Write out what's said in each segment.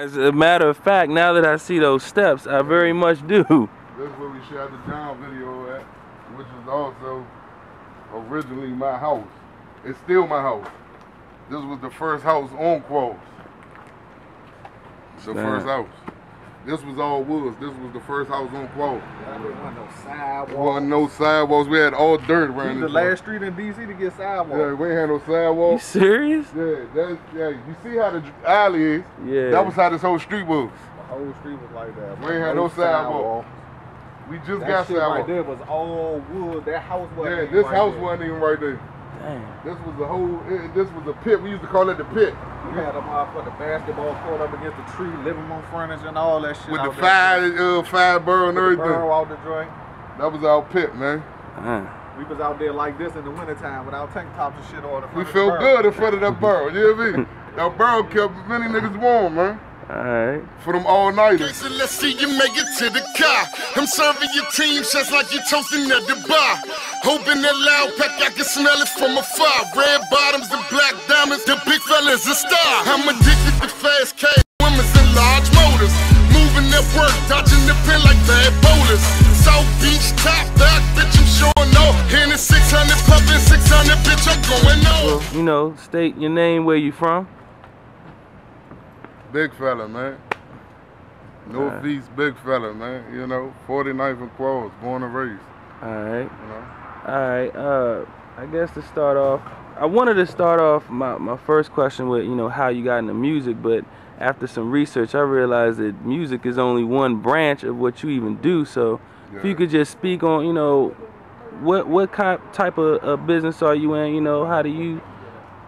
As a matter of fact, now that I see those steps, I very much do. This is where we shot the John video at, which was also originally my house. It's still my house. This was the first house on Quarles. The first house. This was all woods. This was the first house on Quarles. There wasn't no sidewalks. There wasn't no sidewalks. We had all dirt around the last street in DC to get sidewalks. Yeah, we ain't had no sidewalks. You serious? Yeah, you see how the alley is? Yeah. That was how this whole street was. The whole street was like that. We ain't had no sidewalks. We just got sidewalks. Right there was all wood. That house wasn't even this house wasn't even right there. Damn. This was the whole, this was a pit. We used to call it the pit. We had a motherfucking basketball court up against the tree, living room furniture and all that shit. With the fire burrow and everything. Burrow out the joint. That was our pit, man. We was out there like this in the wintertime without tank tops and shit on. We felt good in front of that burrow, you know what I mean? That burrow kept many niggas warm, man. Alright. For them all-nighters. So let's see you make it to the car. I'm serving your team just like you toasting at the bar. Hoping that loud pack, I can smell it from afar. Red bottoms and black diamonds, the big fella's a star. I'm addicted to fast cash, women's and large motors. Moving at work, dodging the pin like bad bowlers. South Beach, top back, bitch, I'm showing off. Hitting 600, pumping 600, bitch, I'm going on. Well, you know, state your name, where you from. Big fella, man. Northeast big fella, man. You know, 49th and Quarles, born and raised. Alright. You know? Alright, I guess to start off, I wanted to start off my first question with, you know, how you got into music, but after some research, I realized that music is only one branch of what you even do. So if you could just speak on, you know, what type of business are you in, you know,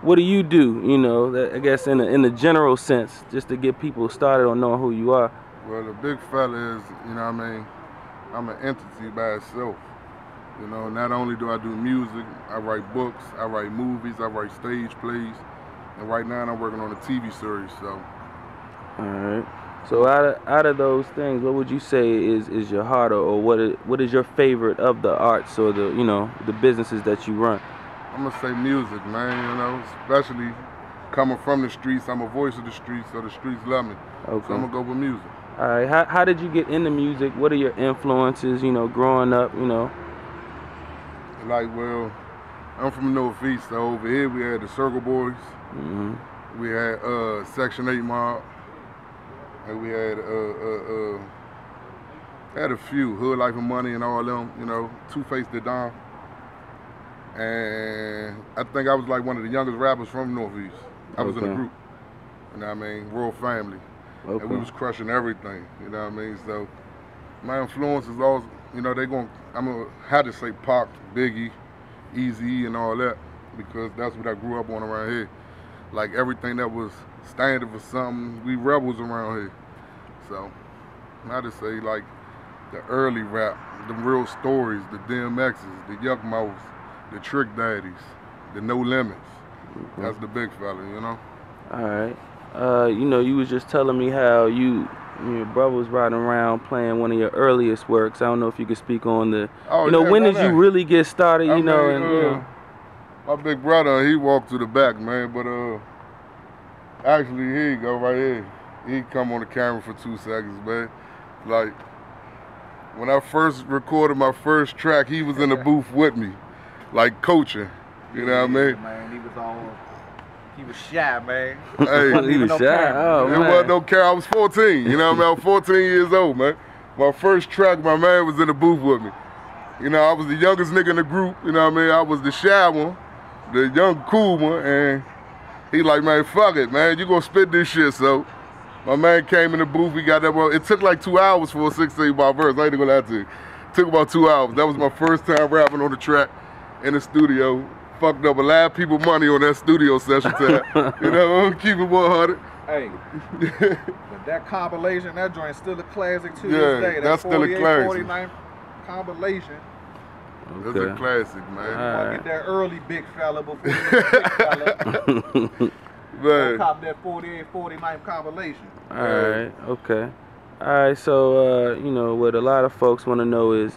what do you do, you know, I guess in a general sense, just to get people started on knowing who you are. Well, the big fella is, you know what I mean, I'm an entity by itself. You know, not only do I do music, I write books, I write movies, I write stage plays, and right now I'm working on a TV series, so. Alright. So out of those things, what would you say is your heart, or what is your favorite of the arts or the, you know, the businesses that you run? I'm gonna say music, man, you know, especially coming from the streets. I'm a voice of the streets, so the streets love me. Okay. So I'm gonna go with music. All right, how did you get into music? What are your influences, you know, growing up, you know? Like, well, I'm from the Northeast, so over here we had the Circle Boys. We had Section 8 Mob, and we had a few, Hood Life and Money and all them, you know, Two-Face the Don. And I think I was like one of the youngest rappers from Northeast. I was in a group, you know what I mean, Royal Family. And we was crushing everything, you know what I mean? So my influence is always, you know, I'm gonna have to say Pac, Biggie, Eazy-E and all that, because that's what I grew up on around here. Like everything that was standing for something, we rebels around here. So I just say like the early rap, the real stories, the DMXs, the Yuck Mouths, the Trick Daddies, the No Limits. That's the big fella, you know? Alright. You know, you was just telling me how your brother was riding around playing one of your earliest works. I don't know if you could speak on the, you know, when did you really get started, you know? My big brother, he walked to the back, man, but actually, here you go, right here. He come on the camera for 2 seconds, man. Like, when I first recorded my first track, he was in the booth with me, like coaching, you know what I mean? Man, he was shy, man. Hey, he was shy. Oh, it wasn't no care. I was 14. You know what I mean? I was 14 years old, man. My first track, my man was in the booth with me. You know, I was the youngest nigga in the group. You know what I mean? I was the shy one, the young cool one, and he like, man, fuck it, man. You gonna spit this shit, so. My man came in the booth. We got that. Well, it took like 2 hours for a 16-bar verse. I ain't gonna lie to you. It took about 2 hours. That was my first time rapping on the track in the studio. Fucked up a lot of people money on that studio session time. You know, keep it 100. Hey, but that compilation, that joint's still a classic to yeah, this day. That's still a classic. 49 compilation. That's a classic, man. Get that early big fella before you big fella. Man. Cop that 48, 49 compilation. Alright, okay. Alright, so, you know, what a lot of folks want to know is,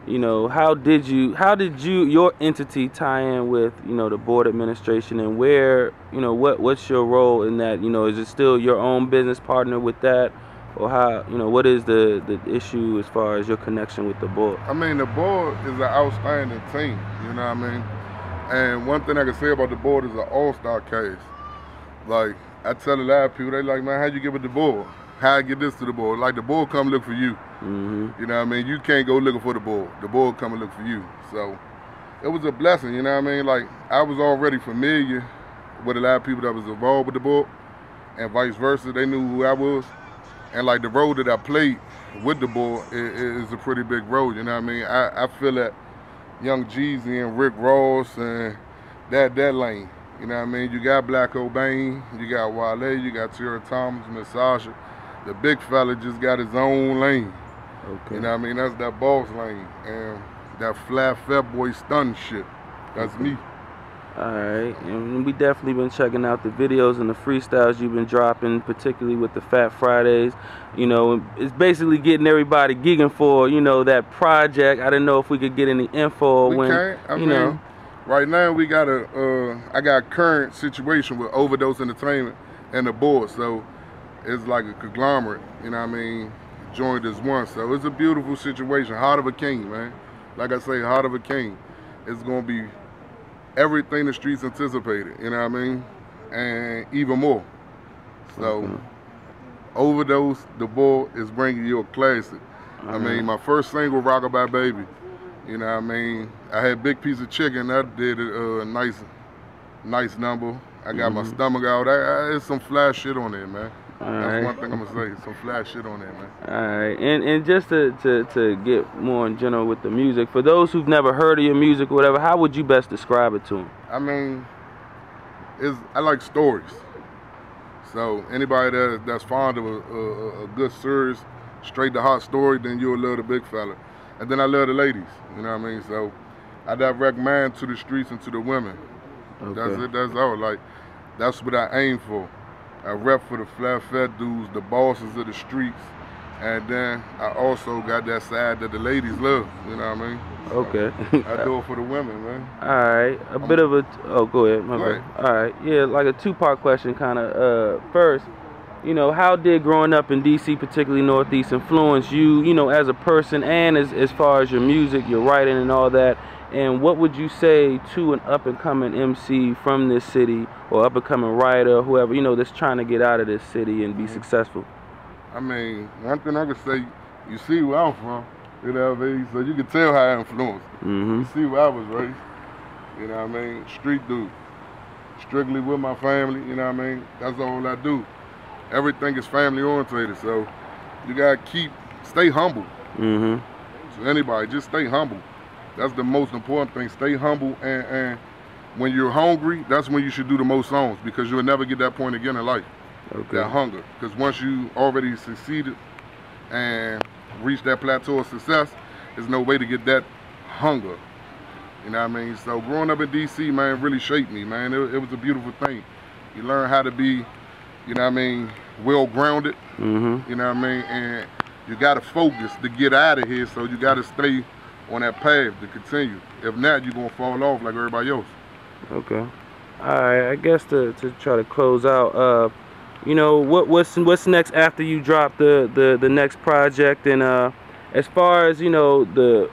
you know, how did your entity tie in with, you know, the board administration, and where, you know, what's your role in that? You know, is it still your own business partner with that, or how, you know, what is the issue as far as your connection with the board? I mean, the board is an outstanding team, you know what I mean? And one thing I can say about the board is an all-star case. Like, I tell a lot of people, they like, man, how'd you get with the board? How I get this to the board? Like, the board come look for you. You know what I mean? You can't go looking for the board. The board come and look for you. So it was a blessing, you know what I mean? Like, I was already familiar with a lot of people that was involved with the board, and vice versa. They knew who I was. And like, the role that I played with the board is a pretty big role, you know what I mean? I feel that Young Jeezy and Rick Ross and that lane. You know what I mean? You got Black Cobain, you got Wale, you got Tierra Thomas, Miss Sasha. The big fella just got his own lane. Okay. You know what I mean? That's that boss lane. And that flat fat boy stun shit. That's me. Alright, and we definitely been checking out the videos and the freestyles you've been dropping, particularly with the Fat Fridays. You know, it's basically getting everybody gigging for, you know, that project. I didn't know if we could get any info we when, can't. I mean, know. Right now we got I got a current situation with Overdose Entertainment and the board, so it's like a conglomerate, you know what I mean, joined as one. So it's a beautiful situation, heart of a king, man. Like I say, heart of a king. It's gonna be everything the streets anticipated, you know what I mean, and even more. So Overdose, the board is bringing you a classic. I mean, my first single, Rockabye Baby, you know what I mean, I had Big Piece of Chicken, that did a nice number. I got my stomach out. There's some flash shit on there, man. That's one thing I'm gonna say. Some flash shit on there, man. All right, and just to get more in general with the music, for those who've never heard of your music or whatever, how would you best describe it to them? I mean, I like stories. So anybody that's fond of a good, serious, straight to heart story, then you'll love the big fella. And then I love the ladies. You know what I mean? So I direct mine to the streets and to the women. Okay. That's it. That's all. Like, that's what I aim for. I rep for the flat fat dudes, the bosses of the streets, and then I also got that side that the ladies love, you know what I mean? Okay. I do it for the women, man. Alright, bit of a, oh, go ahead, my bad. Alright, yeah, like a two-part question kind of. First, you know, how did growing up in DC, particularly Northeast, influence you, you know, as a person, and as far as your music, your writing and all that? And what would you say to an up-and-coming MC from this city, or up-and-coming writer, whoever, you know, that's trying to get out of this city and be successful? I mean, one thing I can say, you see where I'm from, you know what I mean? So you can tell how I influenced. You see where I was raised, you know what I mean? Street dude. Strictly with my family, you know what I mean? That's all I do. Everything is family orientated, so you gotta stay humble. So anybody, just stay humble. That's the most important thing. Stay humble, and when you're hungry, that's when you should do the most songs, because you'll never get that point again in life. Okay. That hunger. Because once you already succeeded and reached that plateau of success, there's no way to get that hunger. You know what I mean? So growing up in DC, man, really shaped me, man. It was a beautiful thing. You learn how to be, you know what I mean, well-grounded, you know what I mean? And you got to focus to get out of here, so you got to stay on that path to continue. If not, you're gonna fall off like everybody else. Okay. All right. I guess to try to close out, you know, what's next after you drop the next project, and as far as, you know, the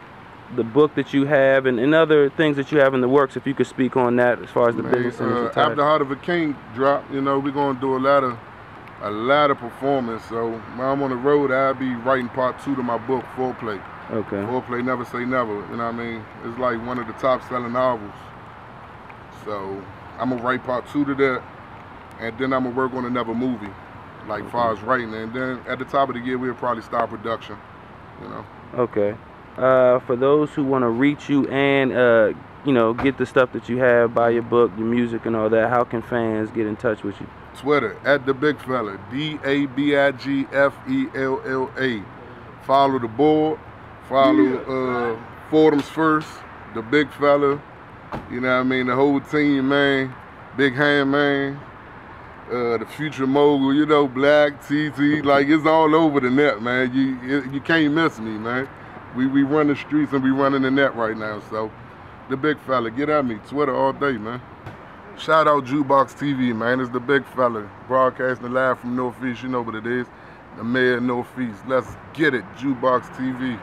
book that you have and other things that you have in the works, if you could speak on that as far as the business. After Heart of a King drop, you know, we're gonna do a lot of performance. So when I'm on the road, I'll be writing part 2 to my book, Foreplay. Okay. Foreplay, Never Say Never, you know what I mean? It's like one of the top selling novels. So I'm gonna write part 2 to that, and then I'm gonna work on another movie, like far as writing, and then at the top of the year we'll probably start production, you know. Okay. For those who want to reach you and you know, get the stuff that you have, buy your book, your music and all that, how can fans get in touch with you? Twitter, @TheBigFella, DABIGFELLA. Follow the board, follow Fordham's First, the Big Fella, you know what I mean, the whole team, man, Big Hand, man, the Future Mogul, you know, Black, TT, like, it's all over the net, man. You can't miss me, man. We run the streets and we running the net right now. So the big fella, get at me. Twitter all day, man. Shout out Jukebox TV, man. It's the big fella. Broadcasting live from Northeast. You know what it is. The mayor of Northeast. Let's get it. Jukebox TV.